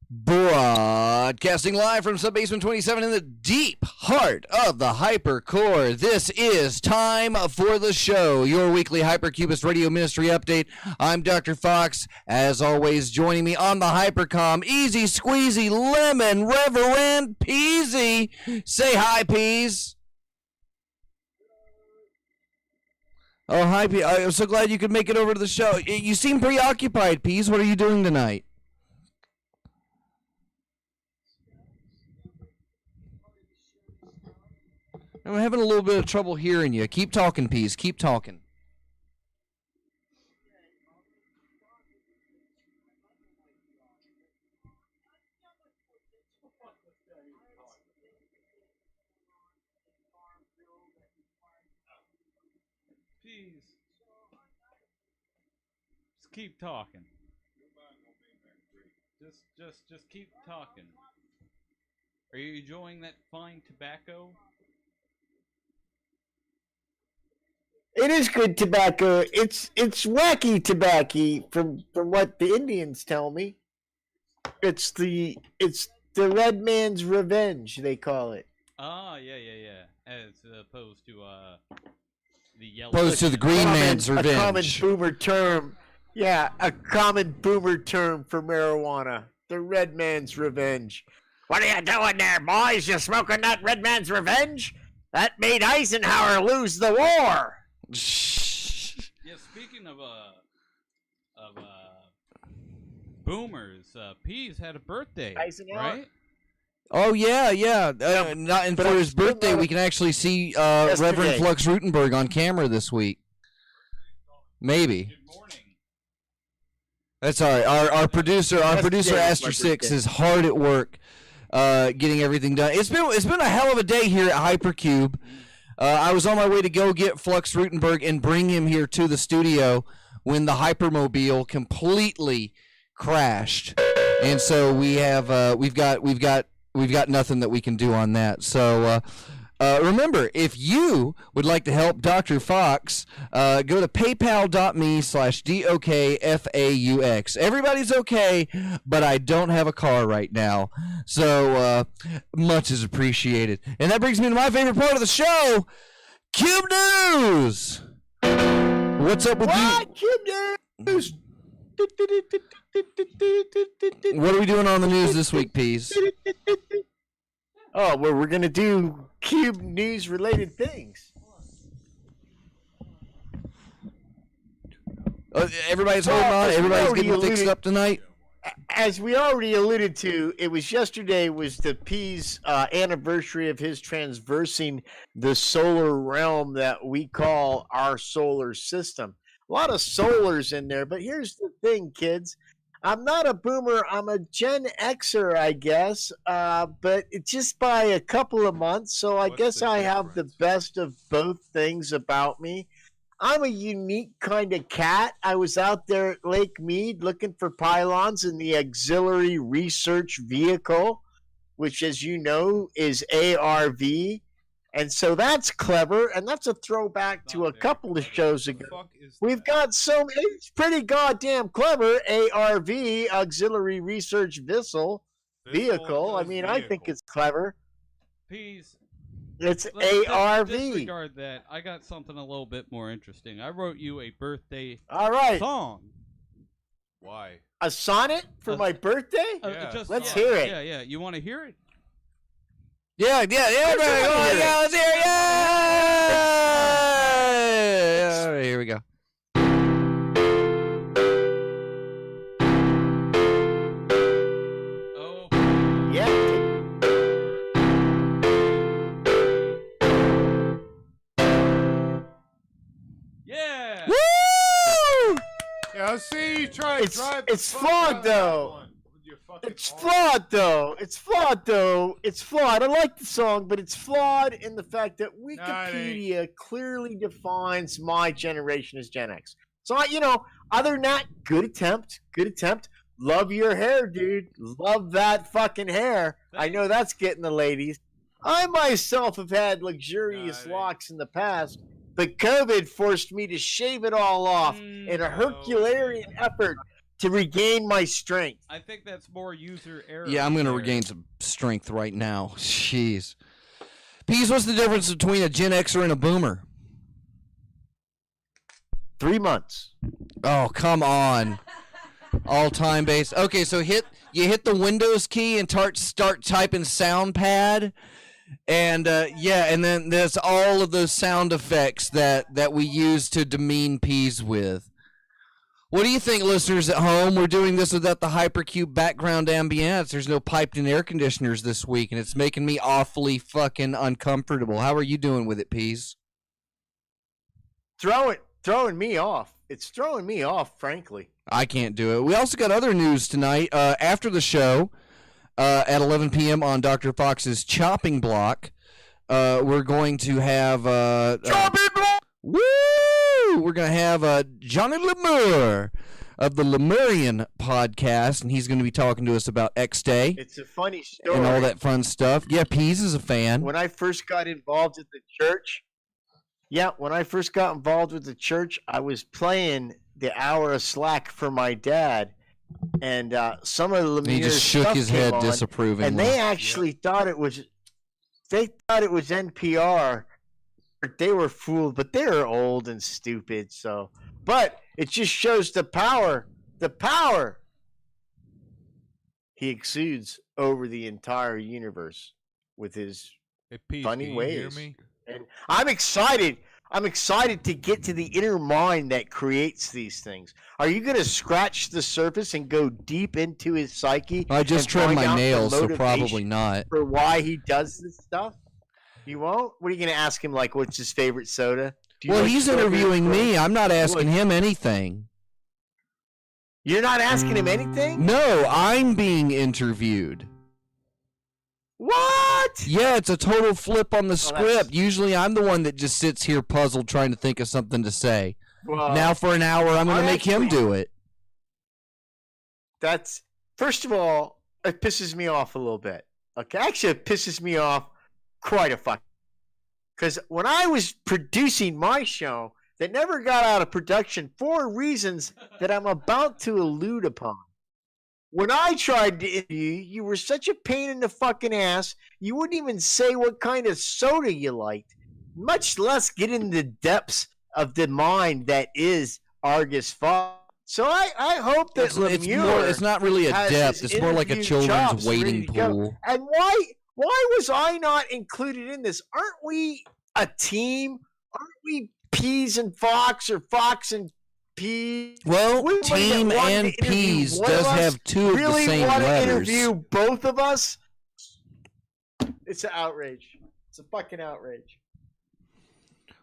Broadcasting live from Subbasement 27 in the deep heart of the Hypercore. This is time for the show, your weekly Hypercubist radio ministry update. I'm Dr. Fox. As always, joining me on the Hypercom, Easy Squeezy Lemon Reverend Peasy. Say hi, Peas. Oh, hi, Peas. I'm so glad you could make it over to the show. You seem preoccupied, Peas. What are you doing tonight? I'm having a little bit of trouble hearing you. Keep talking, Peas. Keep talking. Peas. Just keep talking. Just keep talking. Are you enjoying that fine tobacco? It is good tobacco. It's wacky tobacco from what the Indians tell me. It's the red man's revenge, they call it. Ah, yeah. As opposed to the yellow. Opposed to the green man's revenge. A common boomer term. Yeah, a common boomer term for marijuana. The red man's revenge. What are you doing there, boys? You smoking that red man's revenge? That made Eisenhower lose the war. Yeah, speaking of boomers, Peas had a birthday, right? Oh yeah. Not for his birthday, we can actually see Reverend Flux Rutenberg on camera this week. Maybe. Good morning. That's all right. Our producer Aster Six is hard at work getting everything done. It's been a hell of a day here at Hypercube. I was on my way to go get Flux Rutenberg and bring him here to the studio when the Hypermobile completely crashed, and so we've got nothing that we can do on that. So remember, if you would like to help Dr. Fox, go to paypal.me/DOKFAUX. Everybody's okay, but I don't have a car right now. So much is appreciated. And that brings me to my favorite part of the show, Cube News. What's up with you? Cube News. What are we doing on the news this week, Peas? Oh, well, we're going to do Cube News related things. Everybody's holding on. Everybody's getting fixed up tonight. As we already alluded to, it was yesterday was the Peas anniversary of his transversing the solar realm that we call our solar system. A lot of solars in there, but here's the thing, kids. I'm not a boomer. I'm a Gen Xer, I guess, but it's just by a couple of months, so I guess I have the best of both things about me. I'm a unique kind of cat. I was out there at Lake Mead looking for pylons in the Auxiliary Research Vehicle, which, as you know, is ARV. And so that's clever, and that's a throwback to a couple of shows ago. We've got it's pretty goddamn clever, ARV, Auxiliary Research Vehicle. I mean, I think it's clever. Peas. It's ARV. Disregard that. I got something a little bit more interesting. I wrote you a birthday song. Why? A sonnet for my birthday? Let's hear it. Yeah. You want to hear it? Yeah, let's hear it. Yeah. Here we go. Oh. Yeah. Yeah. Woo! Yeah, I see you try to drive. It's flawed though. It's flawed though. It's flawed. I like the song, but it's flawed in the fact that Wikipedia clearly defines my generation as Gen X. So, other than that, good attempt. Love your hair, dude. Love that fucking hair. I know that's getting the ladies. I myself have had luxurious locks in the past, but COVID forced me to shave it all off in a Herculean effort to regain my strength. I think that's more user error. Yeah, I'm going to there. regain some strength right now. Jeez. Peas, what's the difference between a Gen Xer and a Boomer? 3 months. Oh, come on. All time based. Okay, so you hit the Windows key and start typing SoundPad, and and then there's all of those sound effects that we use to demean Peas with. What do you think, listeners at home? We're doing this without the Hypercube background ambience. There's no piped-in air conditioners this week, and it's making me awfully fucking uncomfortable. How are you doing with it, Peas? Throwing me off. It's throwing me off, frankly. I can't do it. We also got other news tonight. After the show, at 11 p.m. on Dr. Fox's Chopping Block, we're going to have Chopping Block! Woo! We're going to have Johnny Lemur of the Lemurian podcast, and he's going to be talking to us about X-Day. It's a funny story. And all that fun stuff. Yeah, Peas is a fan. When I first got involved with the church, I was playing the Hour of Slack for my dad, and some of the Lemurian He just shook his head disapprovingly. and they actually thought it was NPR. They were fooled, but they were old and stupid. So, but it just shows the power he exudes over the entire universe with his Hey, Pete, funny can you ways. hear me? And I'm excited to get to the inner mind that creates these things. Are you going to scratch the surface and go deep into his psyche? I just and trimmed find my out the nails, so motivation probably not. for why he does this stuff? You won't? What are you going to ask him, like, what's his favorite soda? Do you Well, like he's strawberry interviewing fruit? me. I'm not asking him anything. You're not asking him anything? No, I'm being interviewed. What? Yeah, it's a total flip on the that's- script. Usually I'm the one that just sits here puzzled trying to think of something to say. Well, Now for an hour, I'm going to I make him actually- do it. That's, first of all, it pisses me off a little bit. Okay, actually, it pisses me off quite a fuck. Because when I was producing my show, that never got out of production for reasons that I'm about to allude upon. When I tried to interview you, you were such a pain in the fucking ass. You wouldn't even say what kind of soda you liked, much less get in the depths of the mind that is Argus Fox. So I hope that It's not really a has depth. his It's more like a interview children's chops waiting ready to go. pool. And why was I not included in this? Aren't we a team? Aren't we Peas and Fox or Fox and Peas? Well, Wouldn't somebody Team that wanted and to interview Peas one of does us have two of the really same want to letters. interview both of us? It's an outrage. It's a fucking outrage.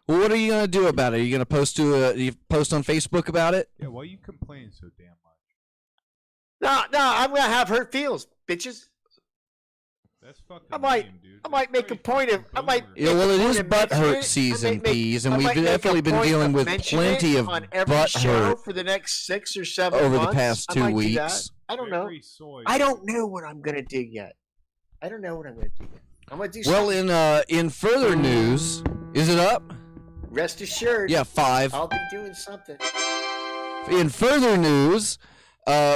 Well, what are you going to do about it? Are you going to post on Facebook about it? Yeah, why are you complaining so damn much? No, I'm gonna have hurt feels, bitches. That's fucking I might- lame, dude. I might make a point of- I might- Yeah, well, it is Make a point butt of mentioning hurt it. season, I might make- Peas, and I we've might make a definitely been point dealing of with mentioning plenty it of on every butt show hurt for the next 6 or 7 over months. the past I 2 might do that. weeks. I don't know. Very soy. I don't know what I'm gonna do yet. I don't know what I'm gonna do yet. I'm gonna do Well, something. in further news, is it up? Rest assured. Yeah, 5. I'll be doing something. In further news,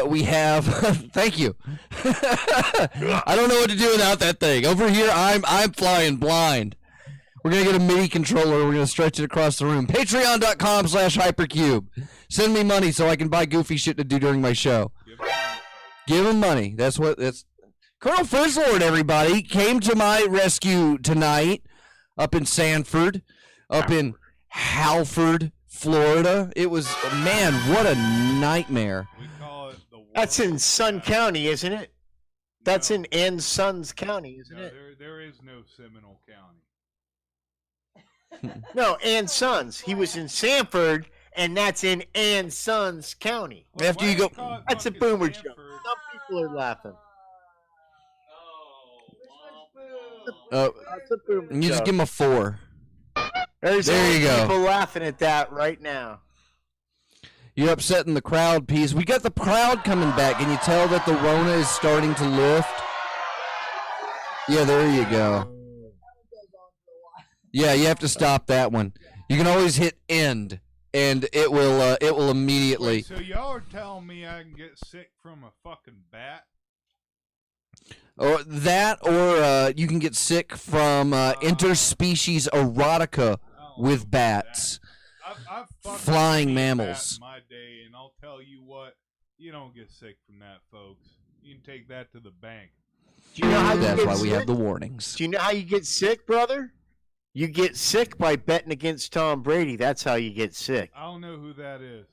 we have. Thank you. I don't know what to do without that thing. Over here, I'm flying blind. We're gonna get a MIDI controller. We're gonna stretch it across the room. Patreon.com/hypercube. Send me money so I can buy goofy shit to do during my show. Give him money. That's Colonel Frizzlord, everybody, came to my rescue tonight up in Sanford, up in Halford, Florida. It was, man, what a nightmare. We call it the That's in world Sun trap. County, isn't it? That's No, in Ann Sons County, isn't no, it? there is no Seminole County. No, Ann Sons. He was in Sanford, and that's in Ann Sons County. After why you do go- call it That's a fucking boomer joke. Stanford? Some people are laughing. Oh, That's a boomer you just joke. give him a 4. There's There you go. people laughing at that right now. You're upsetting the crowd, Peas. We got the crowd coming back. Can you tell that the Rona is starting to lift? Yeah, there you go. Yeah, you have to stop that one. You can always hit end and it will immediately. Wait, so y'all are telling me I can get sick from a fucking bat? Or that, or you can get sick from interspecies erotica with bats. I've fucking Flying seen a bat mammals. in my day, and I'll tell you what, you don't get sick from that, folks. You can take that to the bank. Do you know how you That's get why we sick? have the warnings. Do you know how you get sick, brother? You get sick by betting against Tom Brady. That's how you get sick. I don't know who that is.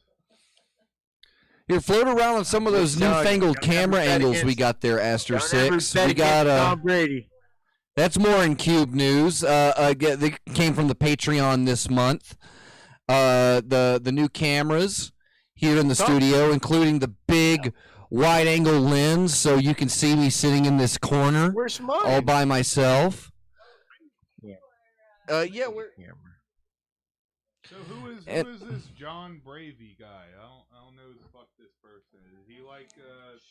Here, float around on some of those Just telling you, newfangled don't ever camera bet angles we against- got there, Aster Don't ever 6. bet We got against Tom Brady. that's more in Cube news. They came from the Patreon this month. The new cameras here in the studio, including the big wide-angle lens, so you can see me sitting in this corner Where's mine? all by myself. Yeah. Yeah, we're. So who is And- this John Bravey guy? I don't know who the fuck this person is. He like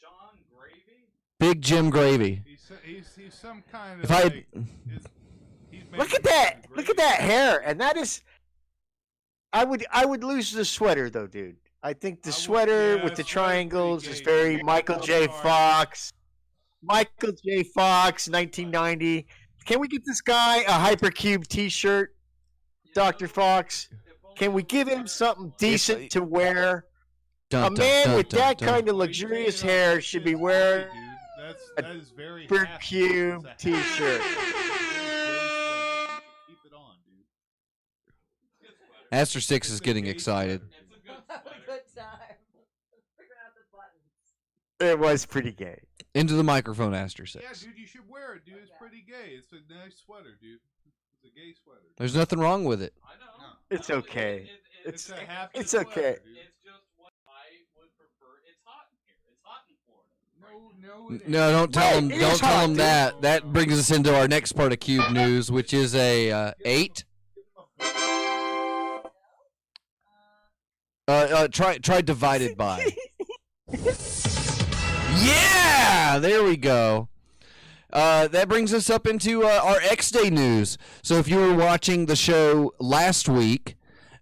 Sean Gravy? Big Jim Gravy. he's some kind of If I had, like, he's Look making at that! some Look at that hair, and that is. I would lose the sweater though, dude. I think the I would- sweater yeah, with the sweater's triangles pretty is gay. very Michael J. Sorry. Fox. Michael J. Fox, 1990. Can we get this guy a Hypercube T-shirt, Dr. Fox? Can we give him something decent to wear? dun, A dun, man dun, with dun, that dun. kind of What are you luxurious taking off hair that should be shit's wearing funny, dude. That is very Hypercube half- T-shirt. Keep it on, dude. Aster 6 is getting excited. Good time. Figuring out the buttons. It was pretty gay. Into the microphone, Aster 6. Yeah, dude, you should wear it, dude. It's pretty gay. It's a nice sweater, dude. It's a gay sweater. There's nothing wrong with it. I know. No. It's okay. It's a half. it's sweater, okay. dude. It's just what I would prefer. It's hot in here. It's hot in Florida. No, it No, don't tell Right, them. it Don't is tell hot, them dude. that. That brings us into our next part of Cube News, which is a 8. Try divided by. Yeah, there we go. That brings us up into our X Day news. So if you were watching the show last week,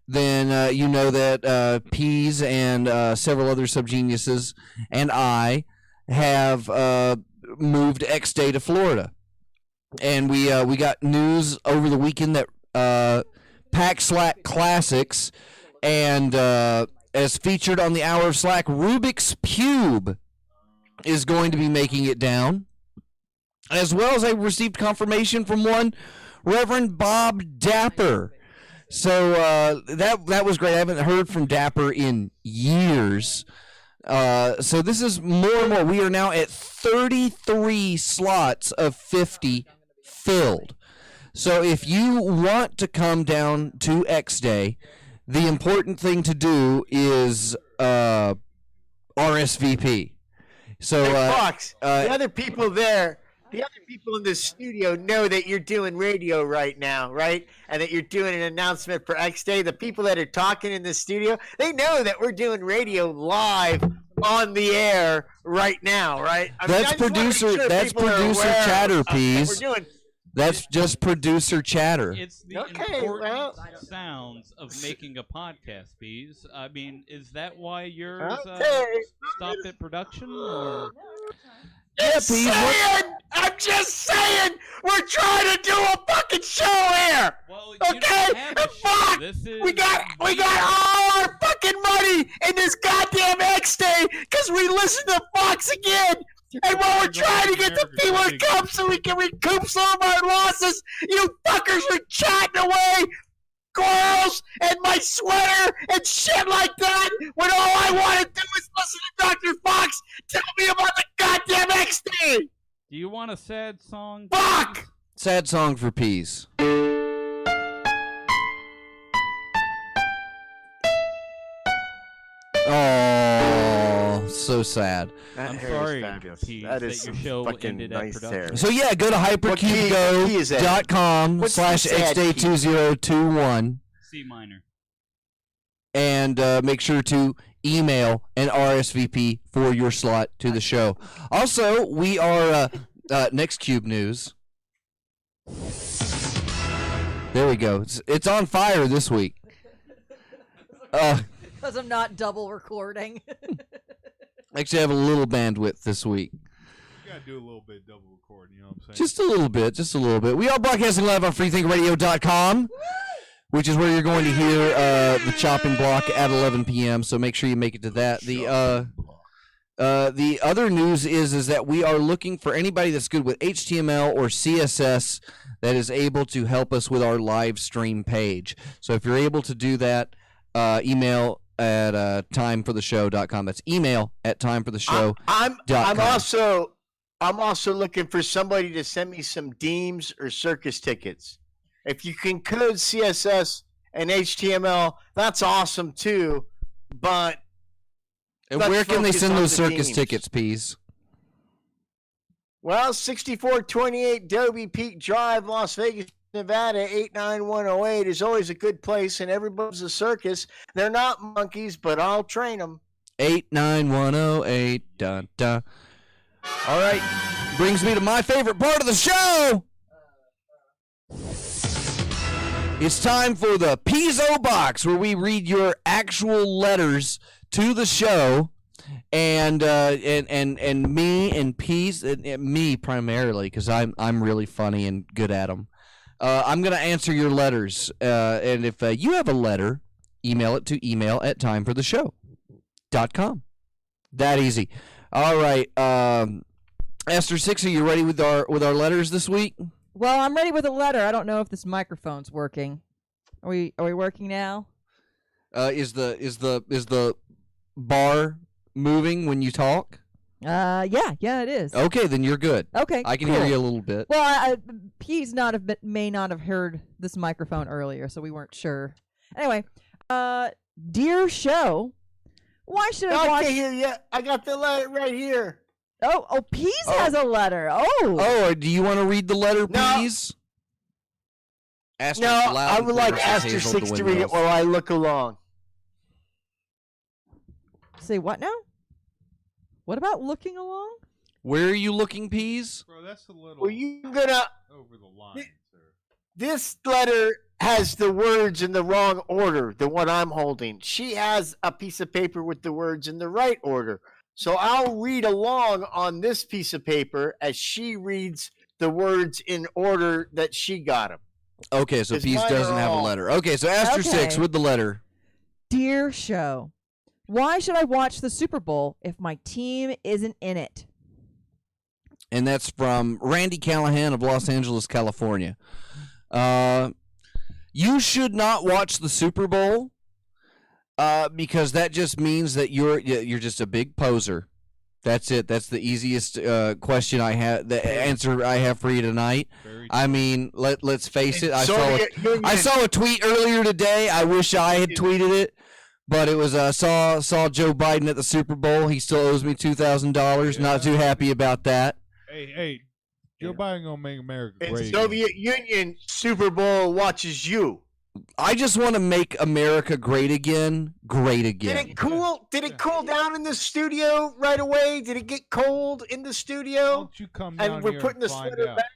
then you know that Peas and several other subgeniuses and I have moved X Day to Florida, and we got news over the weekend that Pack Slack Classics and as featured on the Hour of Slack, Rubik's Cube is going to be making it down, as well as I received confirmation from one Reverend Bob Dapper. So that was great. I haven't heard from Dapper in years. So this is more and more. We are now at 33 slots of 50 filled. So if you want to come down to X Day, the important thing to do is RSVP. So Hey, Fox, the uh, other people there, the other people in this studio know that you're doing radio right now, right? And that you're doing an announcement for X Day. The people that are talking in this studio, they know that we're doing radio live on the air right now, right? I mean, That's I just wanna make producer- sure that's people are producer aware chatter, of what Peas. We're doing. that's just producer chatter. It's the Okay, important well- sounds of making a podcast, Bees. I mean, is that why yours Okay. stopped at production? Or? Yeah, Just Peas, what- saying! I'm just saying! We're trying to do a fucking show here! Well, Okay, you don't have a and show. fuck, This is We got all our fucking money in this goddamn X Day because we listen to Fox again. And while we're trying to get the people to come so we can recoup some of our losses, you fuckers are chatting away girls and my sweater and shit like that when all I want to do is listen to Dr. Fox tell me about the goddamn X Day. Do you want a sad song? Fuck! Sad song for Peas. Oh, so sad. I'm sorry, Pete, That that is your some show fucking ended at nice production. hair. So yeah, go to What key is that? hypercubego.com What's the sad key? /xday2021 C minor. and make sure to email an RSVP for your slot to the show. Also, we are next Cube News. There we go. It's on fire this week. Because I'm not double recording. Actually, I have a little bandwidth this week. You gotta do a little bit double recording, you know what I'm saying? Just a little bit, just a little bit. We are broadcasting live on freethinkradio.com, which is where you're going to hear the chopping block at 11 p.m., so make sure you make it to that. The other news is that we are looking for anybody that's good with HTML or CSS that is able to help us with our live stream page. So if you're able to do that, email at timefortheshow.com. That's email at timefortheshow.com. I'm also looking for somebody to send me some Deems or circus tickets. If you can code CSS and HTML, that's awesome too. But and where can they send those circus Deems. tickets, Peas? Well, 6428 Dobie Peak Drive, Las Vegas, Nevada, 89108 is always a good place, and everybody's a circus. They're not monkeys, but I'll train them. 89108. Dun, dun. All right. Brings me to my favorite part of the show. It's time for the Pizzo Box, where we read your actual letters to the show. And me and Peas, and me primarily, because I'm really funny and good at them. I'm going to answer your letters. And if you have a letter, email it to email@timefortheshow.com. That easy. All right. Esther 6, are you ready with our letters this week? Well, I'm ready with a letter. I don't know if this microphone's working. Are we working now? Is the bar moving when you talk? Yeah, it is. Okay, then you're good. Okay, I can cool. hear you a little bit. Well, P's may not have heard this microphone earlier, so we weren't sure. Anyway, dear show, why should I watch? I can't hear you. I got the letter right here. Oh, P's has a letter. Oh, Do you want to read the letter, No. Peas? Aster's No, loud I and would clear like says Aster Hazel 6 to read it Windows. while I look along. say what now? What about looking along? Where are you looking, Peas? Bro, that's a little Well, you gonna. over the line, sir. This letter has the words in the wrong order, the one I'm holding. She has a piece of paper with the words in the right order. So I'll read along on this piece of paper as she reads the words in order that she got them. Okay, so It's Peas mine doesn't or have a all. letter. Okay, so Aster 6 Okay. with the letter. Dear show, why should I watch the Super Bowl if my team isn't in it? And that's from Randy Callahan of Los Angeles, California. You should not watch the Super Bowl because that just means that you're just a big poser. That's it. That's the easiest question I have. The answer I have for you tonight. Very I mean, let's face it. I Soviet Union- saw a tweet earlier today. I wish I had tweeted it, but it was saw Joe Biden at the Super Bowl. He still owes me $2,000. Not too happy about that. Hey, Joe Biden gonna make America And great. Soviet Union Super Bowl watches you. I just want to make America great again. Great Did again. it cool? Did it cool down in the studio right away? Did it get cold in the Why studio? don't you come down And we're here putting the and find sweater out? back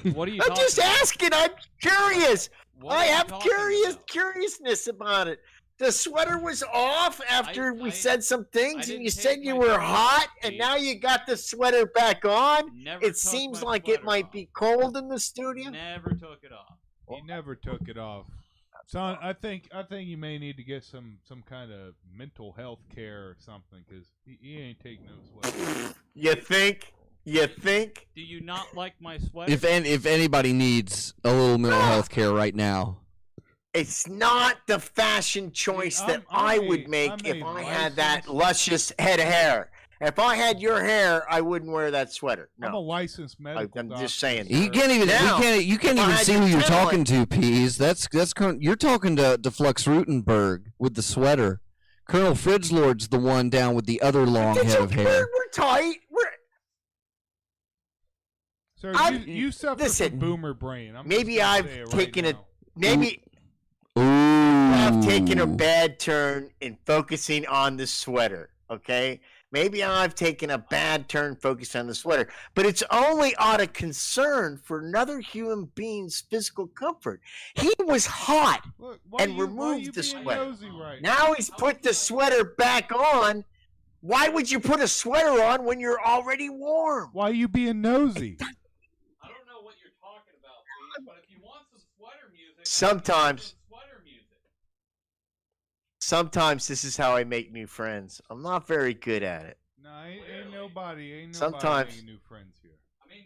on. What are you I'm talking just about? asking. I'm curious. What I are you have talking about? curiousness about it. The sweater was off after we I- said some things, I and you didn't said take you my were sweater hot, off, and Pete. now you got the sweater back on. Never It took seems my like it sweater might off. be cold in the studio. Never took it off. He never took it off. Son, I think you may need to get some kind of mental health care or something, because he ain't taking no sweat. You think? You think? Do you not like my sweater? If anybody needs a little mental health care right now, It's not the fashion choice that I would make if I had that luscious head of hair. If I had your hair, I wouldn't wear that sweater. I'm a No, licensed medical I'm doctor. just saying. you can't even Now, you can't if I even had see your who you're talent- talking to, Peas. That's current. You're talking to Flux Rutenberg with the sweater. Colonel Fridgelord's the one down with the other long Did head you- of hair. We're tight. Sir, I'm- you suffer listen, from boomer brain. I'm maybe just gonna I've say it right taken a- now. Maybe Ooh. I've taken a bad turn in focusing on the sweater. Okay, Maybe I've taken a bad turn focused on the sweater, but it's only out of concern for another human being's physical comfort. He was hot Look, why and why removed you the being sweater. nosy right Now he's put the sweater back on. Why would you put a sweater on when you're already warm? Why are you being nosy? I don't know what you're talking about, Pete, but if you want some sweater music, Sometimes. some sweater music. Sometimes this is how I make new friends. I'm not very good at it. No, ain't nobody Sometimes. making new friends here. I mean,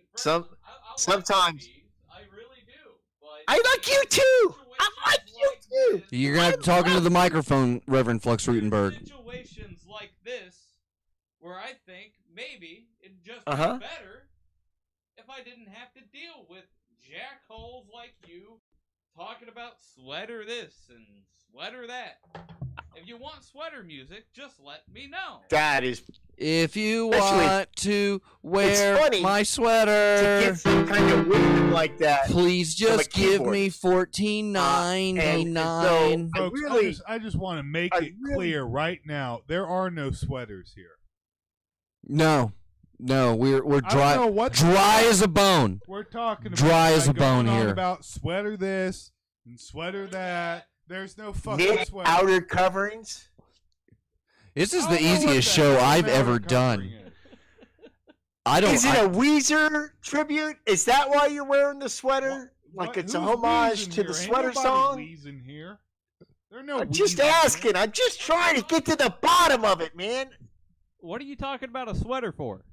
Sometimes. I really do. But I like you too. I like you too. You're gonna have to talk into the microphone, Reverend Flux Rutenberg. Situations like this, where I think maybe it'd just Uh-huh. be better if I didn't have to deal with jackholes like you talking about sweater this and sweater that. If you want sweater music, just let me know. That is If you Especially- want to wear funny my to sweater, get some kind of wisdom like that. please from a just give keyboard. me $14.99. I Folks, really- I just want to make I it really- clear right now: there are no sweaters here. No, we're I don't dry, know what dry as a bone. we're talking about. Dry as a going bone on here. About sweater this and sweater that. There's no fucking Knit sweater. outer coverings. This is I the don't know what easiest the show hell I've an ever outer done. covering is. I don't. Is it a Weezer tribute? Is that why you're wearing the sweater? Like What- it's a who's homage wheezing to here? the Ain't sweater nobody song? wheezing here. There are no I'm just wheezing here. asking. I'm just trying to get to the bottom of it, man. What are you talking about a sweater for?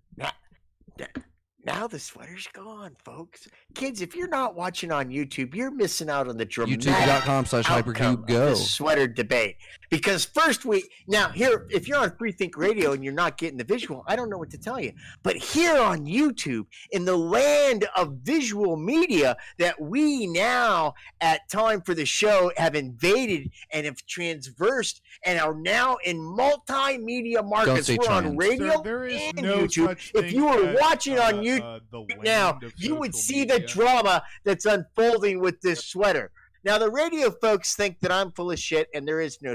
Now the sweater's gone, folks. Kids, if you're not watching on YouTube, you're missing out on the dramatic outcome YouTube.com/hypercube of go. the sweater debate. Because first here, if you're on Freethink Radio and you're not getting the visual, I don't know what to tell you. But here on YouTube, in the land of visual media that we now, at time for the show, have invaded and have transversed and are now in multimedia markets. say We're on trans. radio Sir, there is and no YouTube. such If thing you were as, watching on YouTube the land now, of you would social see the media. drama that's unfolding with this sweater. Now, the radio folks think that I'm full of shit, and there is no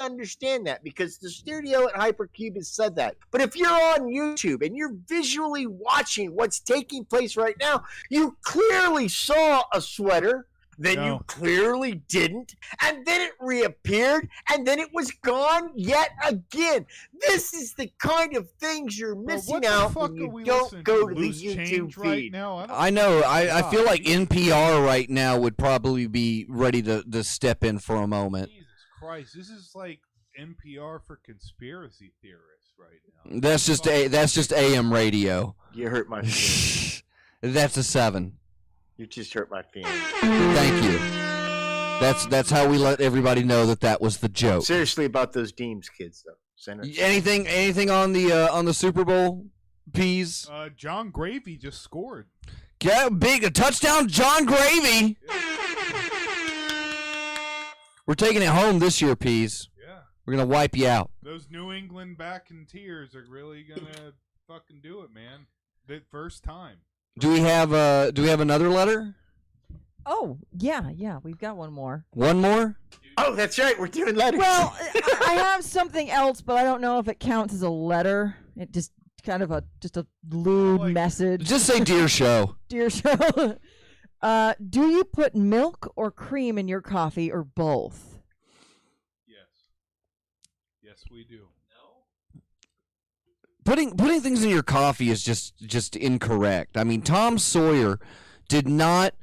understand that because the studio at Hypercube has said that. But if you're on YouTube and you're visually watching what's taking place right now, you clearly saw a sweater. Then you No. clearly didn't, and then it reappeared, and then it was gone yet again. This is the kind of things you're Bro, missing what the out fuck when are you we don't listening go to the Loose YouTube Change feed. right now? don't I know. I feel God. like NPR right now would probably be ready to step in for a moment. Jesus Christ, this is like NPR for conspiracy theorists right now. That's just AM radio. You hurt my feelings. That's a 7. You just hurt my feelings. Thank you. That's how we let everybody know that was the joke. Seriously about those Deems kids, though. Center. Anything on the Super Bowl, Peas? John Gravy just scored. Yeah, a touchdown, John Gravy. We're taking it home this year, Peas. Yeah. We're gonna wipe you out. Those New England back in tears are really gonna fucking do it, man. The first time. Do we have another letter? Oh, yeah, we've got one more. One more? Oh, that's right. We're doing letters. Well, I have something else, but I don't know if it counts as a letter. It just kind of a lewd Like- message. Just say dear show. Dear show. Do you put milk or cream in your coffee or both? Yes. Yes, we do. Putting things in your coffee is just incorrect. I mean, Tom Sawyer did not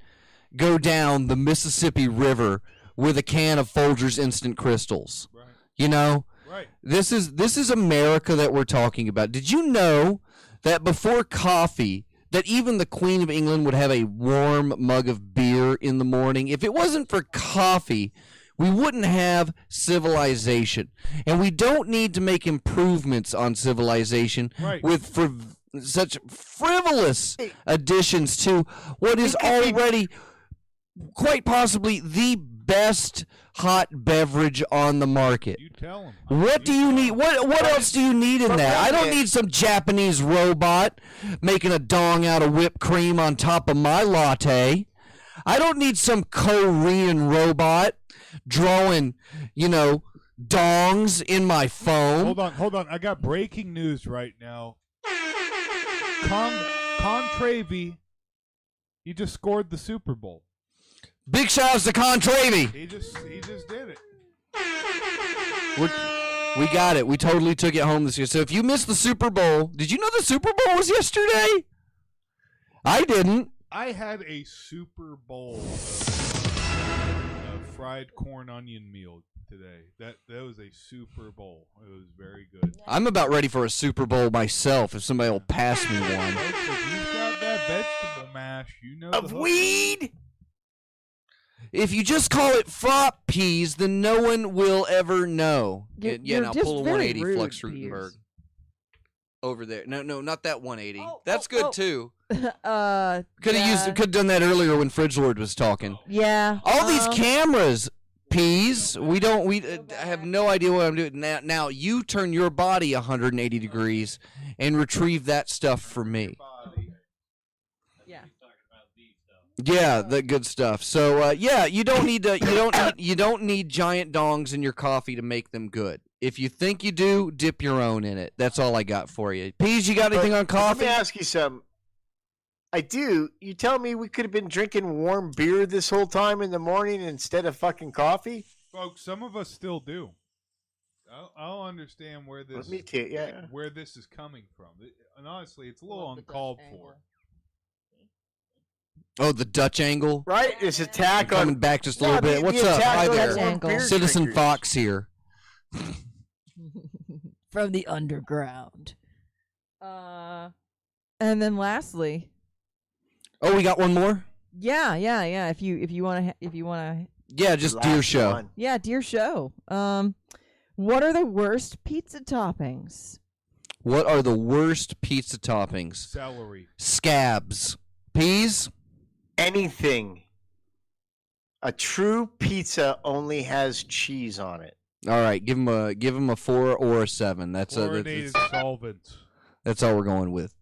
go down the Mississippi River with a can of Folgers Instant Crystals. Right. You know, Right. this is America that we're talking about. Did you know that before coffee, that even the Queen of England would have a warm mug of beer in the morning? If it wasn't for coffee, we wouldn't have civilization. And we don't need to make improvements on civilization Right. with such frivolous additions to what is already quite possibly the best hot beverage on the market. You tell them. What do you need? What else do you need in But that? wait I a don't minute. need some Japanese robot making a dong out of whipped cream on top of my latte. I don't need some Korean robot drawing, dongs in my phone. Hold on. I got breaking news right now. Contravi, he just scored the Super Bowl. Big shout outs to Contravi. He just did it. We got it. We totally took it home this year. So if you missed the Super Bowl, did you know the Super Bowl was yesterday? I didn't. I had a Super Bowl of fried corn onion meal today. That was a Super Bowl. It was very good. I'm about ready for a Super Bowl myself if somebody will pass me one. Folks, if you've got that vegetable mash, you know Of the hook. weed. If you just call it frop peas, then no one will ever know. You're Now just pull a very 180, rude, Flux Rutenberg. Piers. Over there. No, not that 180. Oh, That's oh, good oh. too. Yeah. Could have done that earlier when Fridge Lord was talking. Yeah. All these cameras, peas. We I have no idea what I'm doing now. You turn your body 180 degrees and retrieve that stuff for me. Yeah. Yeah, the good stuff. So yeah, you don't need giant dongs in your coffee to make them good. If you think you do, dip your own in it. That's all I got for you. Peas, you got anything on coffee? Let me ask you something. I do. You tell me we could have been drinking warm beer this whole time in the morning instead of fucking coffee? Folks, some of us still do. I don't understand where this Me too, yeah. where this is coming from. And honestly, it's a little uncalled for. Oh, the Dutch angle. Right? This attack Coming on back just a little bit. the What's up? attack Hi on there. warm beer Citizen drinkers. Fox here. From the underground. And then lastly, Oh, we got one more? yeah. If you wanna, Yeah, just Last Deer Show. one. yeah, dear show. What are the worst pizza toppings? What are the worst pizza toppings? Celery. Scabs. Peas? Anything. A true pizza only has cheese on it. All right, give him a 4 or a 7. Fluoridated solvents. That's all we're going with.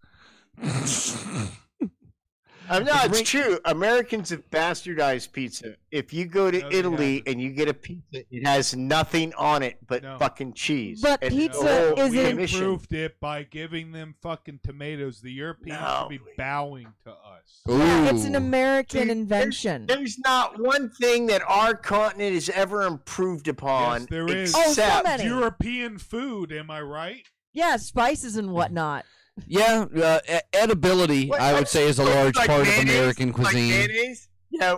No, it's true. Americans have bastardized pizza. If you go to No, they Italy haven't. and you get a pizza, it has nothing on it but No. fucking cheese. But And pizza the whole isn't- We commission- improved it by giving them fucking tomatoes. The Europeans No. should be bowing to us. Yeah, it's an Ooh. American Dude, invention. There's not one thing that our continent has ever improved upon. Yes, there is. Oh, so except many. European food, am I right? Yeah, spices and whatnot. Yeah, edibility, What- I would say, is a large like part of mayonnaise? American Like cuisine. mayonnaise? Yeah.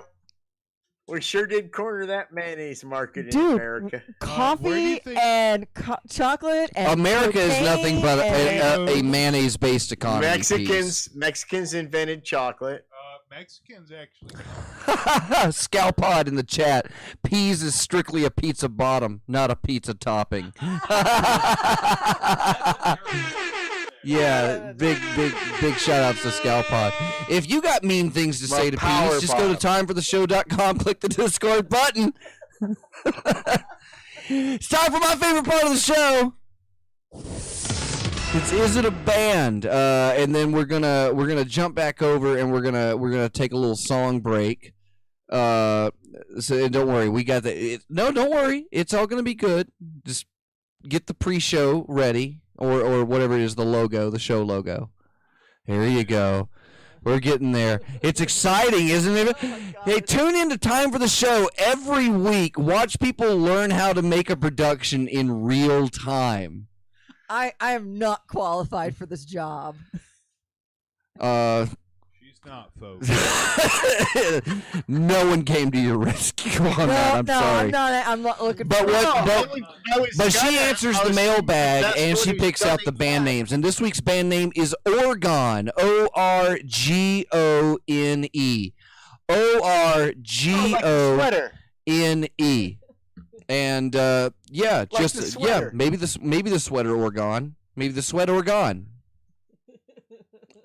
We sure did corner that mayonnaise market in Dude, America. where do you Coffee think- and chocolate and America is nothing but cocaine a mayonnaise-based economy. Mexicans invented chocolate. Mexicans actually. Peas. Scalpod in the chat. Peas is strictly a pizza bottom, not a pizza topping. Yeah, big shout outs to Scalpod. If you got mean things to say to power Peas, just go to bottom. timefortheshow.com, click the Discord button. It's time for my favorite part of the show. It's Is It a Band? And then we're gonna jump back over and we're gonna take a little song break. So don't worry, we got the no, don't worry, it's all gonna be good. Just get the pre-show ready. Or whatever it is, the show logo. Here you go. We're getting there. It's exciting, isn't it? Hey, tune in to Time for the Show every week. Watch people learn how to make a production in real time. I am not qualified for this job. She's not, folks. No one came to your rescue on that. I'm sorry. I'm not looking But for what- it. But she answers the mailbag and she picks out the band names. And this week's band name is Orgone. Orgone. Sweater. Orgone. And yeah, Like just the yeah, sweater. maybe the sweater Orgone. Maybe the sweat Orgone.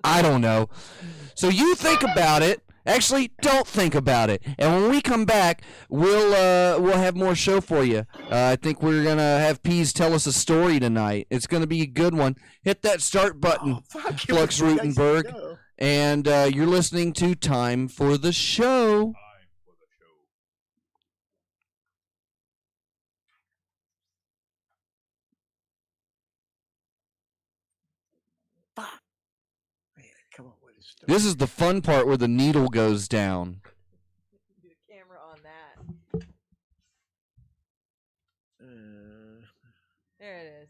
I don't know. So you think about it. Actually, don't think about it. And when we come back, we'll have more show for you. I think we're gonna have Peas tell us a story tonight. It's gonna be a good one. Hit that start button, Flux Rutenberg, and you're listening to Time for the Show. system. This is the fun part where the needle goes down. Do the camera on that. There it is.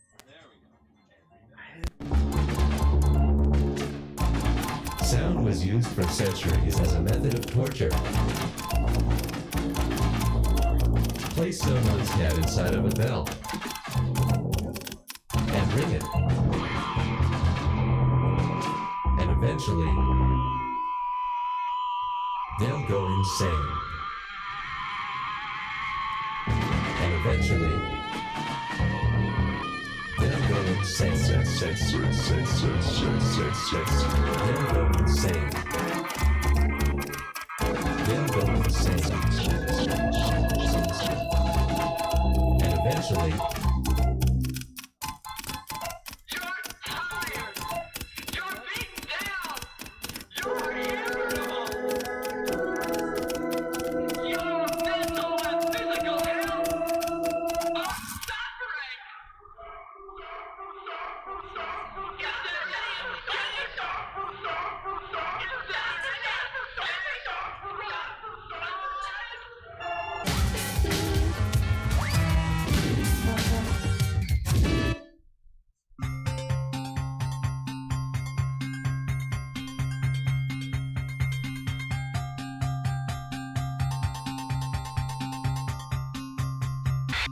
Sound was used for centuries as a method of torture. Place someone's head inside of a bell and ring it. And eventually, they'll go insane. And eventually, they'll go insane. They'll go insane. They'll go insane. And eventually, You're tired. You're beaten down. You're irritable. Your mental and physical health are suffering.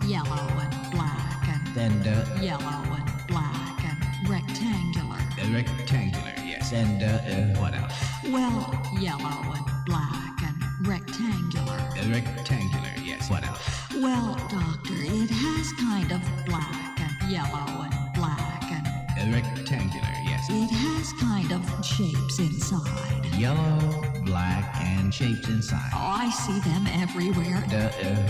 Yellow and black and yellow and black and rectangular. Rectangular, yes. And what else? Well, yellow and black and rectangular. Rectangular, yes. What else? Well, doctor, it has kind of black and yellow and black and Rectangular, yes. it has kind of shapes inside. Yellow, black, and shapes inside. Oh, I see them everywhere.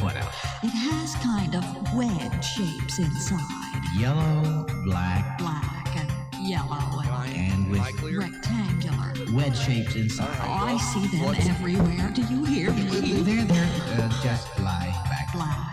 What else? It has kind of wedge shapes inside. Yellow, black, Black and yellow and with and rectangular. wedge shapes inside. Oh, I see them everywhere. Do you hear me? There, just lie back. Black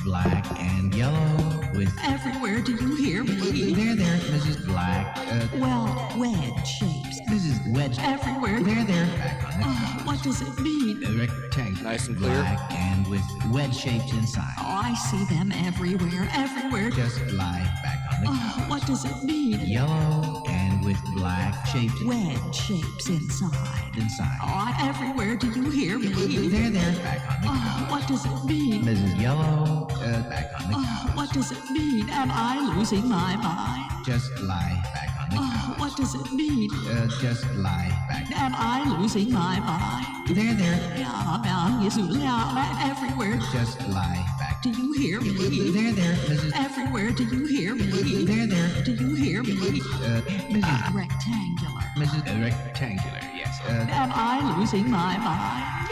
Black and yellow with... everywhere. Do you hear me? There, Mrs. Black. Well, wedge shapes Mrs. Wedge. everywhere. There, back on the Oh, what does it mean? rectangle. Nice and clear. Black and with wedge shapes inside. Oh, I see them everywhere. Everywhere. Just lie back on the Oh, what does it mean? yellow and with black shapes Wedge shapes inside. inside. Oh, everywhere. Do you hear me? There, back on the Oh, what does it mean? Mrs. Yellow, back on the Oh, what does it mean? Am I losing my mind? Just lie back on the Oh, what does it mean? just lie back. Am I losing my mind? There, Everywhere. just lie back. Do you hear me? There, Mrs. Everywhere. Do you hear me? There, Do you hear me? Mrs. Rectangular. Mrs. Rectangular, yes. Am I losing my mind?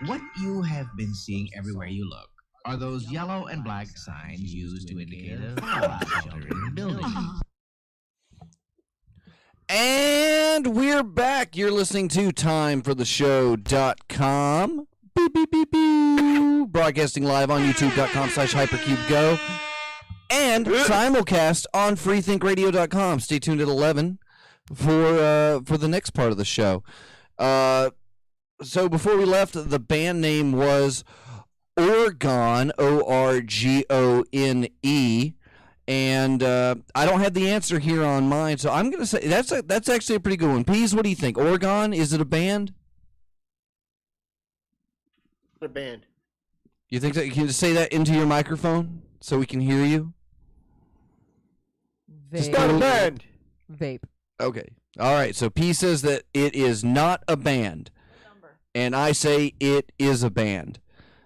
What you have been seeing everywhere you look are those yellow and black signs used to indicate a fallout shelter in the building. And we're back. You're listening to timefortheshow.com. Beep, beep, beep, beep. Broadcasting live on youtube.com/hypercubego. And simulcast on freethinkradio.com. Stay tuned at 11 for the next part of the show. So before we left, the band name was Orgone, Orgone. And I don't have the answer here on mine, so I'm gonna say that's actually a pretty good one. Pease, what do you think? Orgone, is it a band? The band. You think that you can just say that into your microphone so we can hear you? It's not a band. Vape. Okay. All right. So P says that it is not a band, and I say it is a band.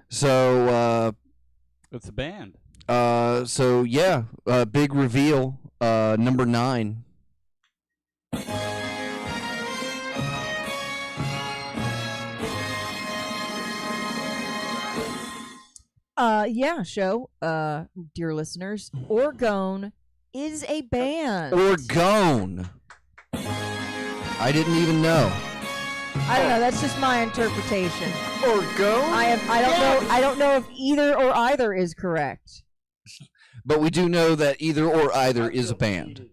So It's a band. so yeah, big reveal. Number 9. Yeah, show. Dear listeners, Orgone is a band. Orgone. I didn't even know. I don't know. That's just my interpretation. Orgone? I don't know if either or either is correct. But we do know that either or either is a band.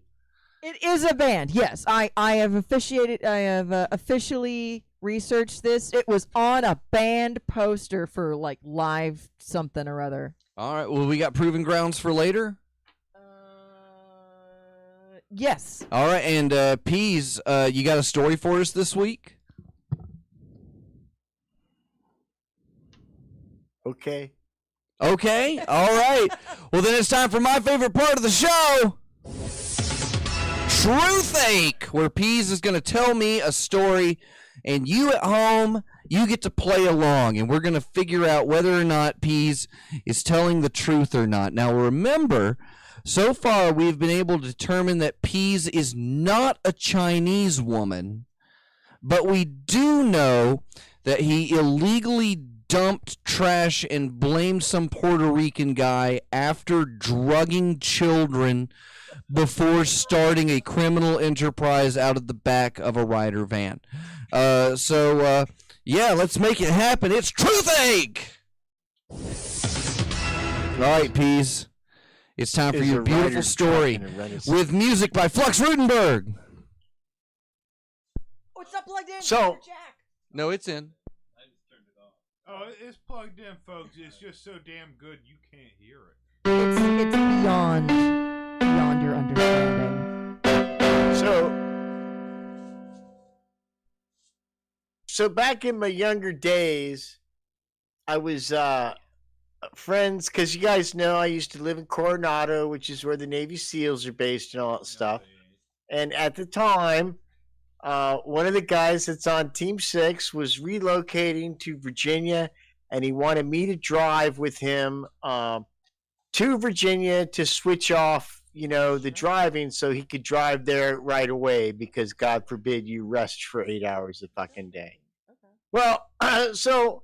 It is a band. Yes, I have officiated. I have officially researched this. It was on a band poster for like live something or other. All right. Well, we got proving grounds for later. Yes. All right. And Peas, you got a story for us this week? Okay. Okay. All right. Well, then it's time for my favorite part of the show. Truthache, where Peas is going to tell me a story, and you at home, you get to play along, and we're going to figure out whether or not Peas is telling the truth or not. Now, remember, so far we've been able to determine that Peas is not a Chinese woman, but we do know that he illegally dumped trash and blamed some Puerto Rican guy after drugging children before starting a criminal enterprise out of the back of a Ryder van. Yeah, let's make it happen. It's Truthache! All right, Peas. It's time for Is your a beautiful Ryder story truck and a Renaissance. with music by Flux Rudenberg. Oh, it's not plugged in. So- Jack. No, it's in. Oh, it's plugged in, folks. It's just so damn good you can't hear it. It's beyond your understanding. So back in my younger days, I was friends, because you guys know I used to live in Coronado, which is where the Navy SEALs are based and all that stuff. And at the time, one of the guys that's on Team 6 was relocating to Virginia, and he wanted me to drive with him to Virginia to switch off, the driving so he could drive there right away, because God forbid you rest for 8 hours a fucking day. Okay. Well, so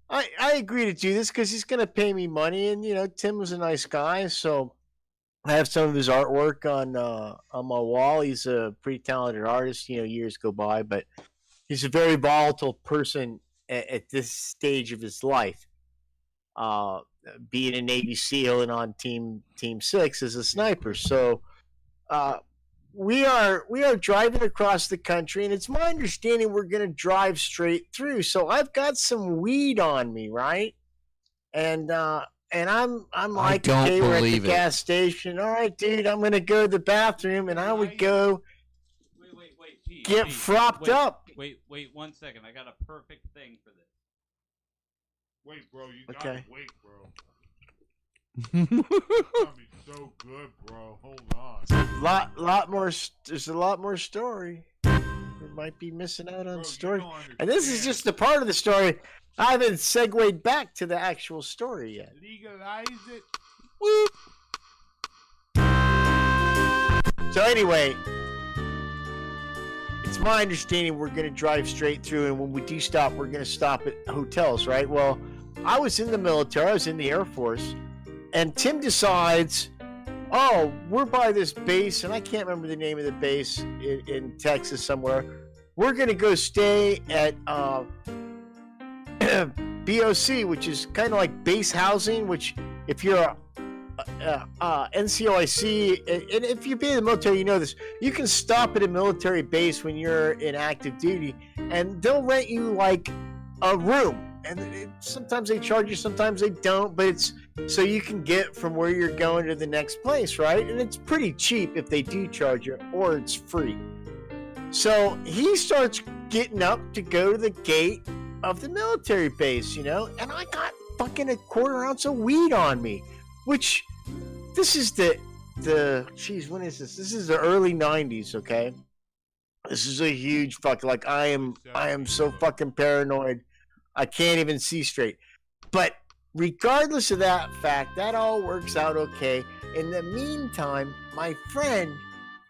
I agreed to do this because he's going to pay me money, and, Tim was a nice guy, so I have some of his artwork on my wall. He's a pretty talented artist. Years go by, but he's a very volatile person at this stage of his life. Being a Navy SEAL and on Team 6 as a sniper. So we are driving across the country, and it's my understanding we're going to drive straight through. So I've got some weed on me, right? And I'm like, don't okay, we're at the believe it. gas station. All right, dude, I'm gonna go to the bathroom, and I would go Wait, Pete, get Pete, fropped wait, up. Wait 1 second. I got a perfect thing for this. Wait, bro, you Okay. gotta wait, bro. It's gonna be so good, bro. Hold on. Lot more. There's a lot more story. We might be missing out on Bro, story. you don't And this is understand. just a part of the story. I haven't segued back to the actual story yet. Legalize it. So anyway, it's my understanding we're going to drive straight through, and when we do stop, we're going to stop at hotels, right? Well, I was in the military. I was in the Air Force, and Tim decides, oh, we're by this base, and I can't remember the name of the base in Texas somewhere. We're going to go stay at BOC, which is kind of like base housing, which if you're NCOIC, and if you've been in the military, you know this, you can stop at a military base when you're in active duty, and they'll rent you like a room. And sometimes they charge you, sometimes they don't, but it's so you can get from where you're going to the next place, right? And it's pretty cheap if they do charge you, or it's free. So he starts getting up to go to the gate of the military base, and I got fucking a quarter ounce of weed on me, which this is geez, when is this? This is the early 90s, okay? This is a huge fuck, like I am so fucking paranoid. I can't even see straight. But regardless of that fact, that all works out okay. In the meantime, my friend,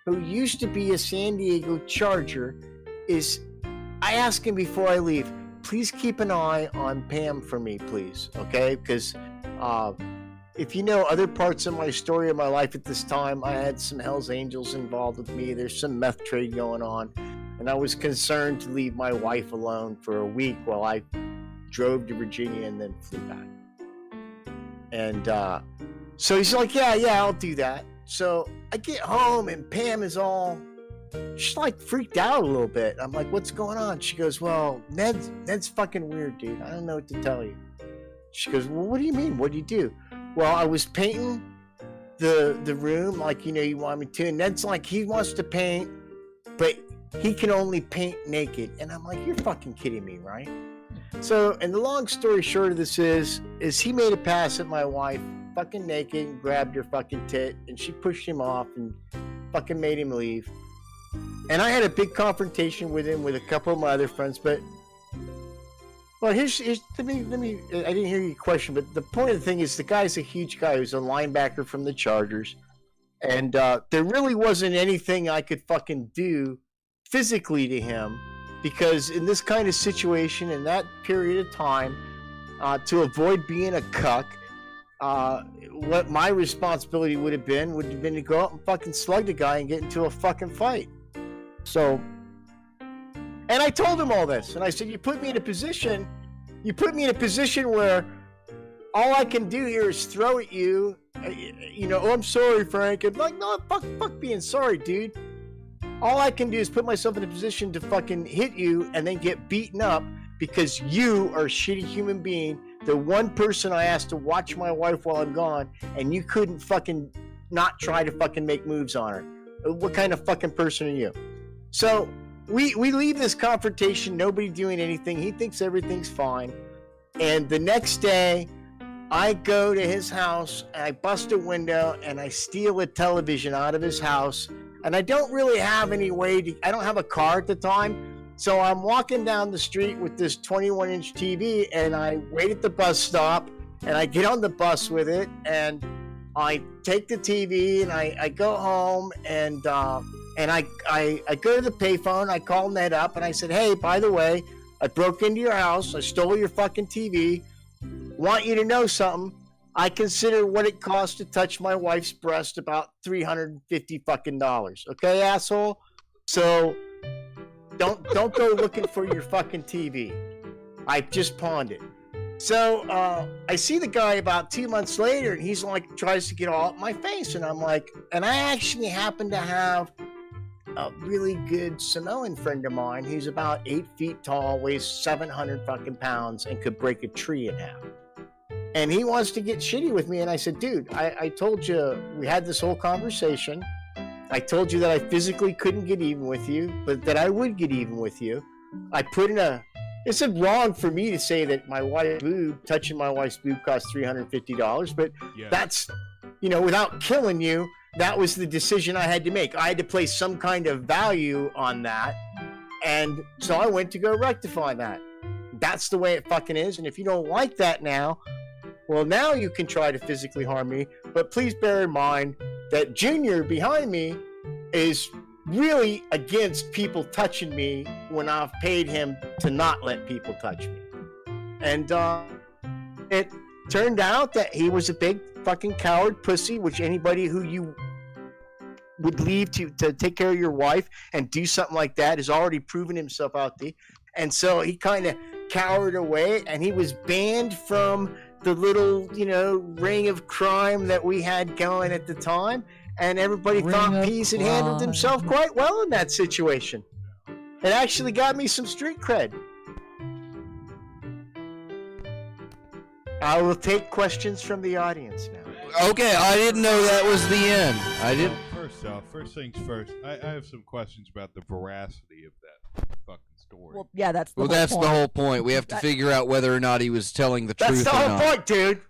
who used to be a San Diego Charger, I asked him before I leave, please keep an eye on Pam for me, please, okay? Because if you know other parts of my story of my life at this time, I had some Hells Angels involved with me. There's some meth trade going on. And I was concerned to leave my wife alone for a week while I drove to Virginia and then flew back. And so he's like, yeah, I'll do that. So I get home and Pam is all, she's like freaked out a little bit. I'm like, what's going on? She goes, well, Ned's fucking weird, dude. I don't know what to tell you. She goes, well, what do you mean? What do you do? Well, I was painting the room like, you want me to. And Ned's like, he wants to paint, but he can only paint naked. And I'm like, you're fucking kidding me, right? So, and the long story short of this is he made a pass at my wife, fucking naked, and grabbed her fucking tit, and she pushed him off and fucking made him leave. And I had a big confrontation with him with a couple of my other friends, but well, here's let me I didn't hear your question, but the point of the thing is the guy's a huge guy who's a linebacker from the Chargers, and there really wasn't anything I could fucking do physically to him, because in this kind of situation in that period of time, to avoid being a cuck, what my responsibility would have been to go out and fucking slug the guy and get into a fucking fight. So, and I told him all this, and I said, you put me in a position where all I can do here is throw at you, oh, I'm sorry, Frank. And like, no, fuck being sorry, dude. All I can do is put myself in a position to fucking hit you and then get beaten up because you are a shitty human being. The one person I asked to watch my wife while I'm gone, and you couldn't fucking not try to fucking make moves on her. What kind of fucking person are you? So we leave this confrontation, nobody doing anything. He thinks everything's fine. And the next day, I go to his house, and I bust a window, and I steal a television out of his house. And I don't really have any way I don't have a car at the time. So I'm walking down the street with this 21-inch TV, and I wait at the bus stop, and I get on the bus with it, and I take the TV, and I go home, and I go to the payphone. I call Ned up, and I said, hey, by the way, I broke into your house. I stole your fucking TV. Want you to know something. I consider what it costs to touch my wife's breast about $350 fucking dollars. Okay, asshole? So don't go looking for your fucking TV. I just pawned it. So I see the guy about 2 months later, and he's like, tries to get all up my face, and I'm like, and I actually happen to have a really good Samoan friend of mine who's about 8 feet tall, weighs 700 fucking pounds, and could break a tree in half. And he wants to get shitty with me. And I said, dude, I told you, we had this whole conversation. I told you that I physically couldn't get even with you, but that I would get even with you. I put in it's wrong for me to say that touching my wife's boob cost $350, but Yeah. that's, without killing you, that was the decision I had to make. I had to place some kind of value on that. And so I went to go rectify that. That's the way it fucking is. And if you don't like that now, well, now you can try to physically harm me, but please bear in mind that Junior behind me is really against people touching me when I've paid him to not let people touch me. And it turned out that he was a big fucking coward pussy, which anybody who you would leave to take care of your wife and do something like that has already proven himself out there. And so he kind of cowered away, and he was banned from the little, ring of crime that we had going at the time, and everybody thought Pease had handled himself quite well in that situation. It actually got me some street cred. I will take questions from the audience now. Okay, I didn't know that was the end. I didn't. First things first. I have some questions about the veracity of that fucking story. Well, yeah, that's the Well, whole that's point. the whole point. We have to figure out whether or not he was telling the That's truth the or whole not. point, dude.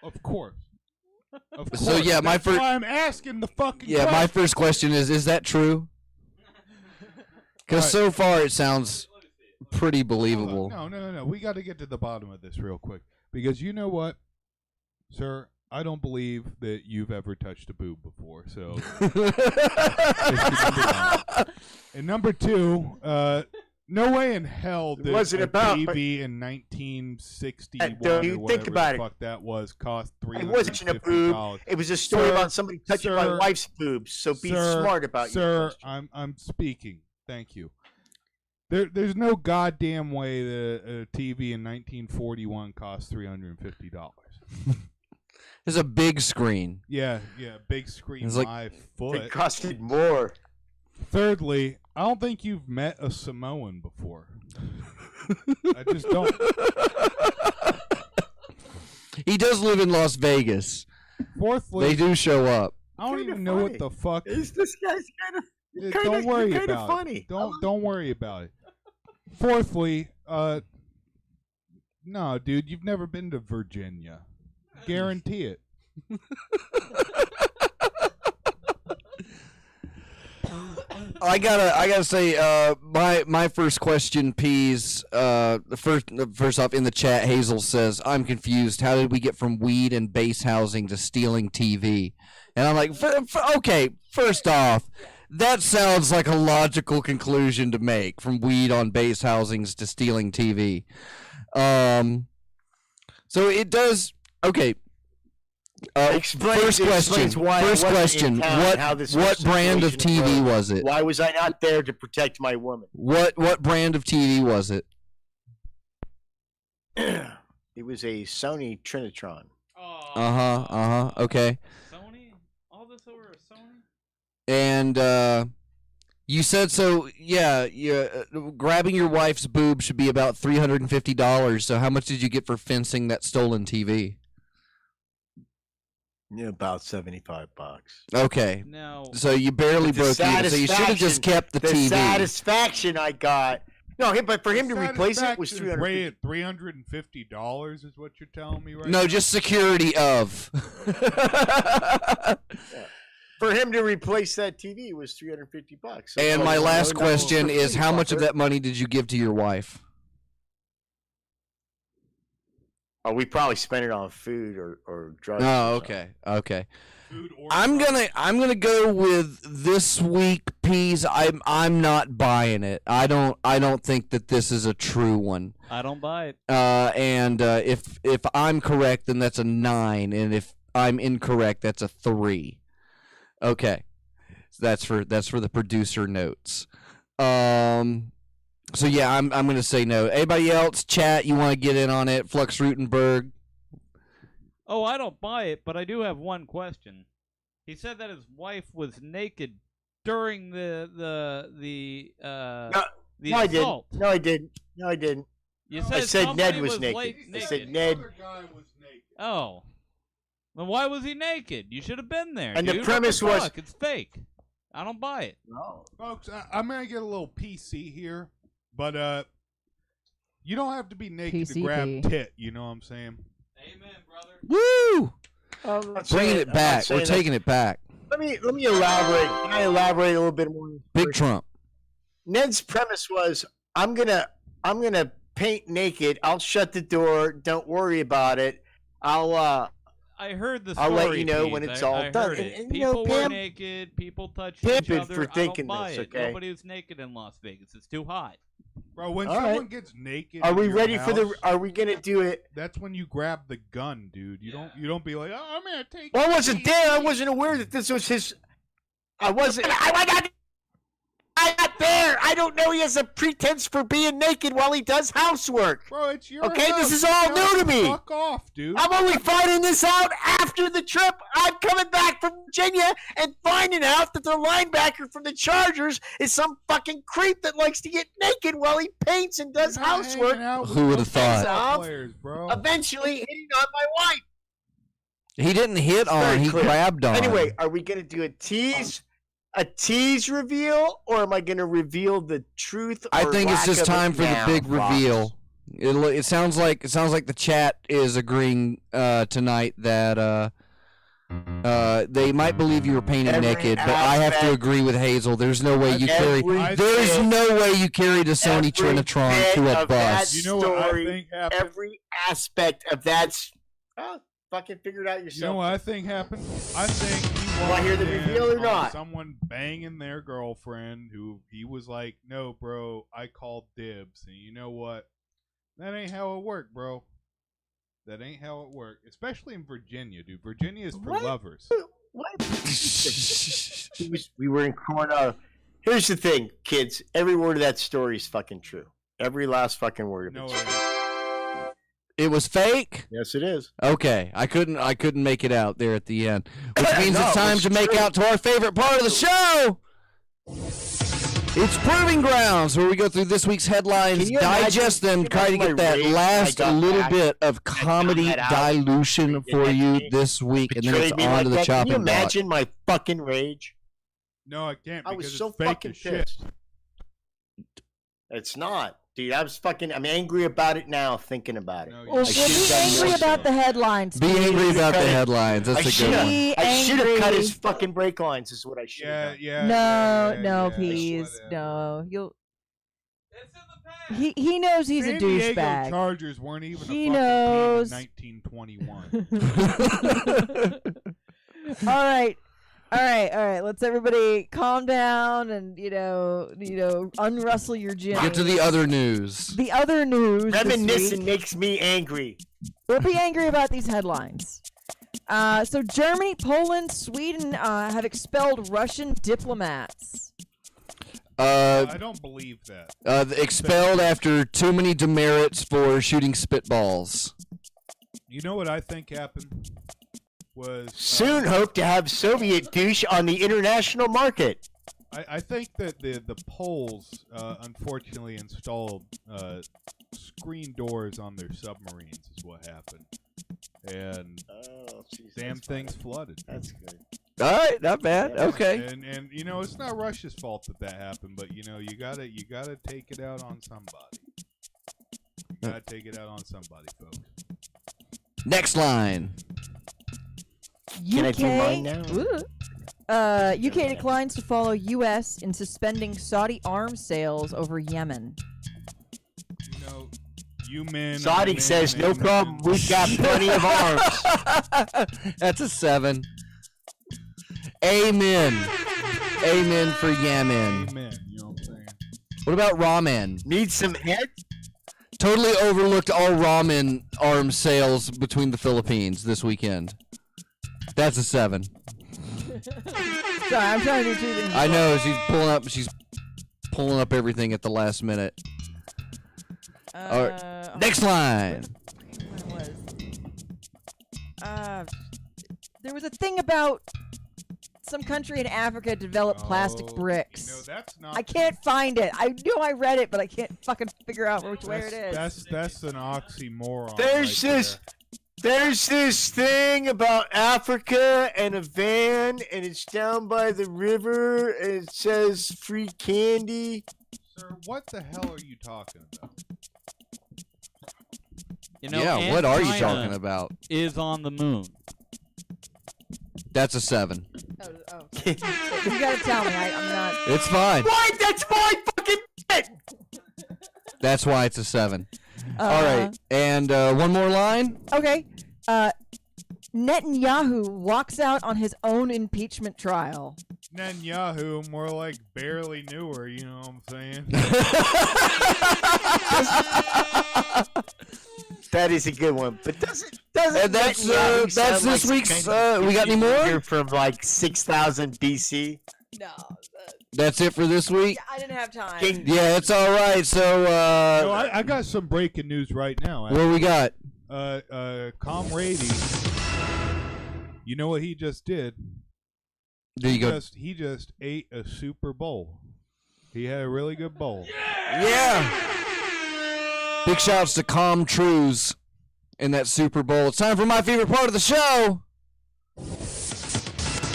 Of course. Of course. So, yeah, my That's first- why I'm asking the fucking Yeah, my question. first question is that true? Because Right. so far it sounds pretty believable. No. We got to get to the bottom of this real quick. Because you know what, sir? I don't believe that you've ever touched a boob before. So, and number two, no way in hell It did wasn't a about- baby in 1961 Don't or you whatever think about the it. fuck that was cost It wasn't a boob. $350. It was a story Sir, about somebody touching my sir, wife's boobs. So be Sir, smart about sir, your I'm speaking. Thank you. There's no goddamn way that a TV in 1941 cost $350. It's a big screen. Yeah, big screen It's like- live It foot. costed more. Thirdly, I don't think you've met a Samoan before. I just don't. He does live in Las Vegas. Fourthly, They do show up. I don't Kinda even know what funny. the fuck. This guy's kind of. Don't worry kinda about funny. it. Don't worry about it. Fourthly, no, dude, you've never been to Virginia. Guarantee it. I gotta say, my first question, Peas. First off, in the chat, Hazel says, "I'm confused. How did we get from weed and base housing to stealing TV?" And I'm like, okay. First off, that sounds like a logical conclusion to make, from weed on base housings to stealing TV. So it does. Okay. Explains why I First wasn't question. in town, how this What whole brand of situation TV arose. was it? Why was I not there to protect my woman? What brand of TV was it? It was a Sony Trinitron. Oh, Okay. Sony? All this over a Sony? And you said so. Yeah. Grabbing your wife's boob should be about $350. So how much did you get for fencing that stolen TV? Yeah, about $75. Okay. No. So you barely But the broke even. So you should have just satisfaction- kept the The TV. satisfaction I got. No, but for him to replace it was Satisfaction $350. $350 is what you're telling me right No, now? just security of. For him to replace that TV was $350. So And my no, last no, question no, is, how much of fucker. that money did you give to your wife? Oh, we probably spent it on food or drugs. Oh, or okay, okay. Food or I'm drugs. gonna go with this week, Peas. I'm not buying it. I don't think that this is a true one. I don't buy it. And if I'm correct, then that's a 9, and if I'm incorrect, that's a 3. Okay, so that's for the producer notes. So yeah, I'm gonna say no. Anybody else, chat? You want to get in on it? Flux Rutenberg. Oh, I don't buy it, but I do have one question. He said that his wife was naked during the No, I didn't. assault. No, I didn't. No, I didn't. You I said somebody Ned was naked. naked. I said Ned. Other guy was naked. Oh. Then why was he naked? You should have been there. And the dude. premise What the was- fuck? It's fake. I don't buy it. No. Folks, I'm going to get a little PC here, but you don't have to be naked to grab PCP. tit, you know what I'm saying? Amen, brother. Woo! I'm not Bringing saying- it I'm not back. We're saying that. taking it back. Let me elaborate. Can I elaborate a little bit more? Big Trump. Ned's premise was, I'm gonna paint naked. I'll shut the door. Don't worry about it. I heard the story. I'll let you know Pete. when it's I all done. heard it. And, you know, People were Pam- naked. People touched Pimp each it other. for I don't thinking buy this, it. okay? Nobody was naked in Las Vegas. It's too hot. Bro, when All someone right. gets naked, Are in we your ready for the? house, Are we gonna do it? That's when you grab the gun, dude. You don't be like, oh, I'm gonna take. Well, I it wasn't easy." there. I wasn't aware that this was his. I wasn't. I'm not there. I don't know he has a pretense for being naked while he does housework. Bro, it's your Okay, this house. is all You new to me. Fuck off, dude. I'm only finding this out after the trip. I'm coming back from Virginia and finding out that the linebacker from the Chargers is some fucking creep that likes to get naked while he paints and does You're not housework. hanging out with Who would've football thought? Players, bro. Eventually hitting on my wife. He didn't hit on. very He clear. grabbed on. Anyway, are we gonna do a tease reveal, or am I gonna reveal the truth? I or think it's lack just of it time for the now, big Fox? reveal. It sounds like the chat is agreeing tonight that they might believe you were painted Every naked, but I have to aspect- agree with Hazel. There's no way you carry. Every There's bit- no way you carried a Sony every Trinitron bit to a of that bus. You know what I story, think happened? Every aspect of that. Fucking figure it out You yourself. know what I think happened? I think he Will I hear the walked in reveal or on not? Someone banging their girlfriend who he was like, no, bro, I called dibs. And you know what? That ain't how it worked, bro. That ain't how it worked. Especially in Virginia, dude. Virginia is for What? lovers. What? We were in Coronado. Here's the thing, kids. Every word of that story is fucking true. Every last fucking word of No, it. it ain't. It was fake. Yes, it is. Okay, I couldn't make it out there at the end, which means No, it's time it's to make true. out to our favorite part of the show. It's Proving Grounds, where we go through this week's headlines, Can you digest them, imagine- try to can you get that imagine my last rage I got little back? bit of comedy that out. dilution for that you me. this week, and then it's Betrayed me on like to the that. Can chopping you block. imagine my fucking rage? No, I can't. I Because was so it's fake fucking as shit. pissed. It's not, dude. I'm angry about it now, thinking about it. No, Well, I be should've done angry more about so. the headlines. Be angry about the Because headlines. That's a good should've- one. Be I should have cut angry. his fucking brake lines. Is what I should have Yeah, done. yeah. No, yeah, please, whatever. no. You'll. It's in the past. He knows he's San a Diego douchebag. Chargers weren't even He a fucking knows. team in 1921. All right. Let's everybody calm down and unrustle your gin. Get to the other news. The other news. this Reminiscing week. makes me angry. We'll be angry about these headlines. So Germany, Poland, Sweden have expelled Russian diplomats. I don't believe that. Expelled after too many demerits for shooting spitballs. You know what I think happened? Was Soon hope to have Soviet douche on the international market. I think that the Poles unfortunately installed screen doors on their submarines is what happened, and Oh, geez, damn that's things fine. flooded. That's good. All right, not bad. Yeah. Okay. And it's not Russia's fault that happened, but you gotta take it out on somebody. You gotta take it out on somebody, folks. Next line. Can I do mine now? UK declines to follow U.S. in suspending Saudi arms sales over Yemen. You men. Sadiq says, no problem. We've got plenty of arms. That's a 7. Amen. Amen for Yemen. Amen. You know what I'm saying? What about ramen? Need some head? Totally overlooked all ramen arms sales between the Philippines this weekend. That's a 7. Sorry, I'm trying to do 2 things. I know she's pulling up everything at the last minute. All right. Next line. There was a thing about some country in Africa developed plastic bricks. That's not. I can't find it. I knew I read it, but I can't fucking figure out where it is. That's an oxymoron. There's right this. There's this thing about Africa and a van, and it's down by the river, and it says free candy. Sir, what the hell are you talking about? Yeah, what are you talking about? Is on the moon. That's a 7. Oh. You gotta tell me. I'm not. It's fine. What? That's my fucking shit! That's why it's a 7. All right. And one more line. Okay. Netanyahu walks out on his own impeachment trial. Netanyahu, more like barely newer, you know what I'm saying? That is a good one, but doesn't And that's Netanyahu that's sound this like week's. kind of We got any figure more? from like 6000 BC? No, That's it for this week. I didn't have time. King- Yeah, it's all right. So No, I got some breaking news right now. what we got? Comrade, you know what he just did? There you go. He just ate a Super Bowl. He had a really good bowl. Yeah. Big shouts to Com Trues in that Super Bowl. It's time for my favorite part of the show.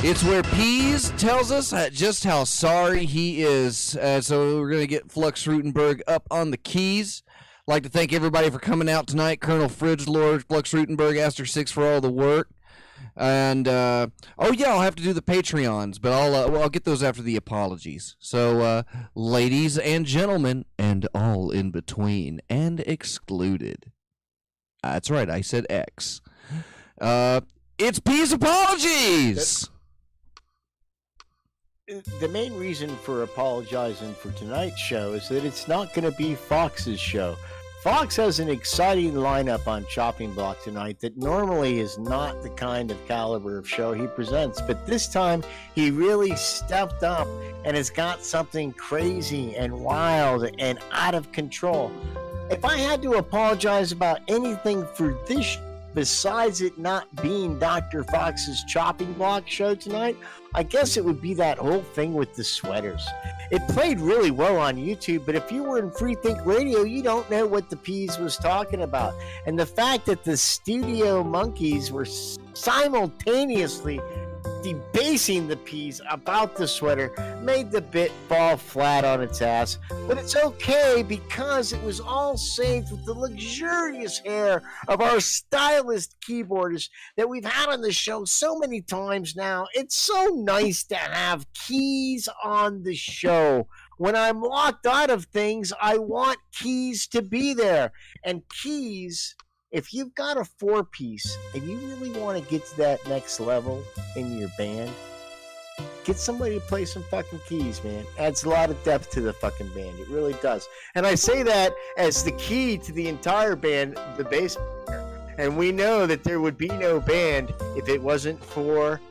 It's where Pease tells us just how sorry he is. So we're going to get Flux Rutenberg up on the keys. I'd like to thank everybody for coming out tonight. Colonel Fridge Lord, Flux Rutenberg, Aster 6 for all the work. And, I'll have to do the Patreons, but I'll get those after the apologies. So, ladies and gentlemen, and all in between, and excluded. That's right, I said X. It's Pease Apologies! The main reason for apologizing for tonight's show is that it's not going to be Fox's show. Fox has an exciting lineup on Chopping Block tonight that normally is not the kind of caliber of show he presents, but this time he really stepped up and has got something crazy and wild and out of control. if I had to apologize about anything for this, besides it not being Dr. Fox's chopping block show tonight, I guess it would be that whole thing with the sweaters. It played really well on YouTube, but if you were in Free Think Radio, you don't know what the Peas was talking about. And the fact that the studio monkeys were simultaneously debasing the Peas about the sweater made the bit fall flat on its ass. But it's okay because it was all saved with the luxurious hair of our stylist keyboardist that we've had on the show so many times now. It's so nice to have Keys on the show. When I'm locked out of things, I want Keys to be there. And Keys, if you've got a 4-piece and you really want to get to that next level in your band, get somebody to play some fucking keys, man. Adds a lot of depth to the fucking band. It really does. And I say that as the key to the entire band, the bass player. And we know that there would be no band if it wasn't for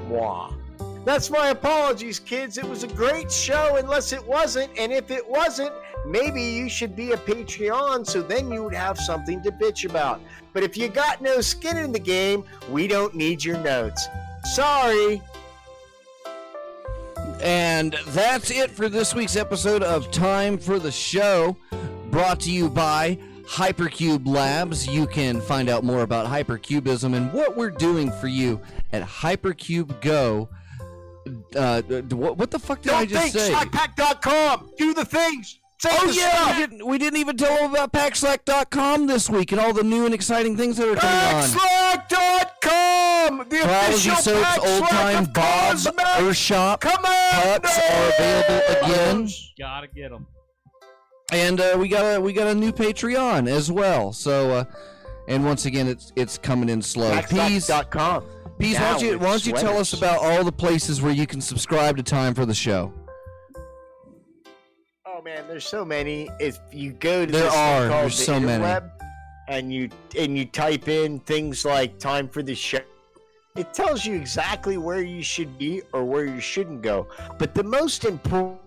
moi. That's my apologies, kids. It was a great show unless it wasn't. And if it wasn't, maybe you should be a Patreon so then you would have something to bitch about. But if you got no skin in the game, we don't need your notes. Sorry. And that's it for this week's episode of Time for the Show, brought to you by Hypercube Labs. You can find out more about hypercubism and what we're doing for you at Hypercube Go. What the fuck did I just say? SlackPack.com. Do the things. Say Oh the yeah, stuff. we didn't even tell them about PackSlack.com this week and all the new and exciting things that are coming on. PackSlack.com. The Trilogy official Soaps, Pack Old Slack Time of Bob, Cosmetics. Earthshop, Come on, Pucks are available again. Gotta get them. And we got a new Patreon as well. So, and once again, it's coming in slow. Peas, PackSlack.com. Peas, why don't you tell us about all the places where you can subscribe to Time for the Show? Oh man, there's so many. If you go to There this are. thing called There's the so many. interweb, and you type in things like Time for the Show, it tells you exactly where you should be or where you shouldn't go. But the most important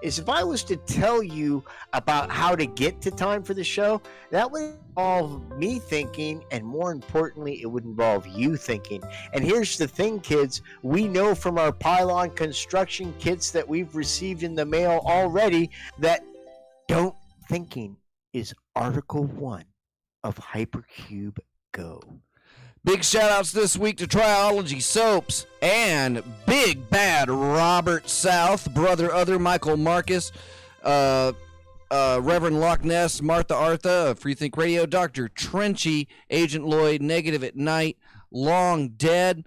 is if I was to tell you about how to get to Time for the Show, that would involve me thinking, and more importantly, it would involve you thinking. And here's the thing, kids. We know from our pylon construction kits that we've received in the mail already that don't thinking is Article 1 of Hypercube Go. Big shout outs this week to Triology Soaps and Big Bad Robert South, Brother Other Michael Marcus, Reverend Loch Ness, Martha Artha, Free Think Radio, Dr. Trenchy, Agent Lloyd, Negative at Night, Long Dead,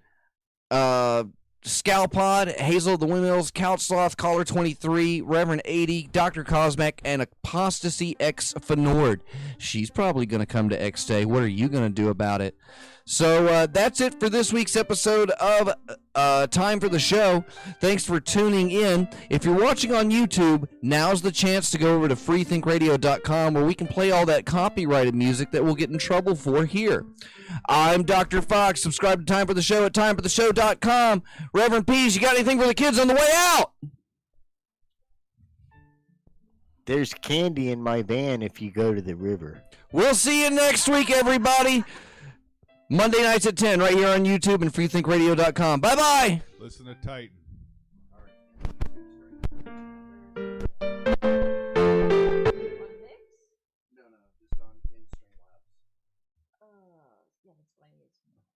Scalpod, Hazel of the Windmills, Couch Sloth, Caller 23, Reverend 80, Dr. Cosmac, and Apostasy X Fenord. She's probably going to come to X Day. What are you going to do about it? So that's it for this week's episode of Time for the Show. Thanks for tuning in. If you're watching on YouTube, now's the chance to go over to freethinkradio.com where we can play all that copyrighted music that we'll get in trouble for here. I'm Dr. Fox. Subscribe to Time for the Show at timefortheshow.com. Reverend Pease, you got anything for the kids on the way out? There's candy in my van if you go to the river. We'll see you next week, everybody. Monday nights at 10 right here on YouTube and freethinkradio.com. Bye-bye. Listen to Titan.